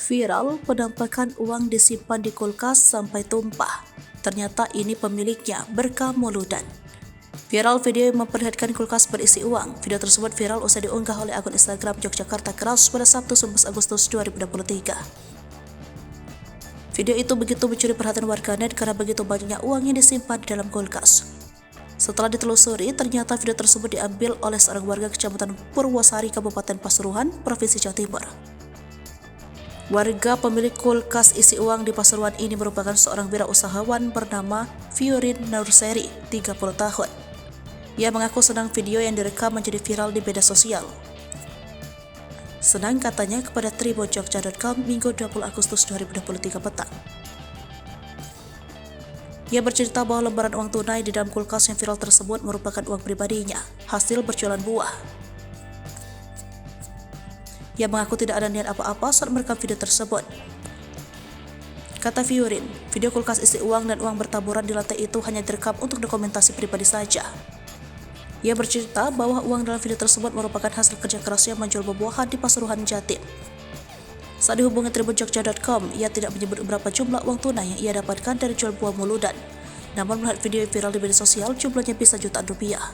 Viral penampakan uang disimpan di kulkas sampai tumpah. Ternyata ini pemiliknya berkamuludan. Viral video yang memperlihatkan kulkas berisi uang. Video tersebut viral usai diunggah oleh akun Instagram Yogyakarta Keras pada Sabtu 11 Agustus 2023. Video itu begitu mencuri perhatian warganet karena begitu banyaknya uang yang disimpan di dalam kulkas. Setelah ditelusuri, ternyata video tersebut diambil oleh seorang warga Kecamatan Purwosari, Kabupaten Pasuruan, Provinsi Jawa Timur. Warga pemilik kulkas isi uang di Pasuruan ini merupakan seorang wirausahawan bernama Fiorin Nurseri, 30 tahun. Ia mengaku senang video yang direkam menjadi viral di media sosial. Senang katanya kepada tribunjogja.com Minggu 20 Agustus 2023 petang. Ia bercerita bahwa lembaran uang tunai di dalam kulkas yang viral tersebut merupakan uang pribadinya, hasil berjualan buah. Ia mengaku tidak ada niat apa-apa saat merekam video tersebut. Kata Fiorin, video kulkas isi uang dan uang bertaburan di lantai itu hanya direkam untuk dokumentasi pribadi saja. Ia bercerita bahwa uang dalam video tersebut merupakan hasil kerja kerasnya menjual buah-buahan di Pasuruan, Jatim. Saat dihubungi tribunjogja.com, ia tidak menyebut berapa jumlah uang tunai yang ia dapatkan dari jual buah muludan. Namun melihat video yang viral di media sosial, jumlahnya bisa jutaan rupiah.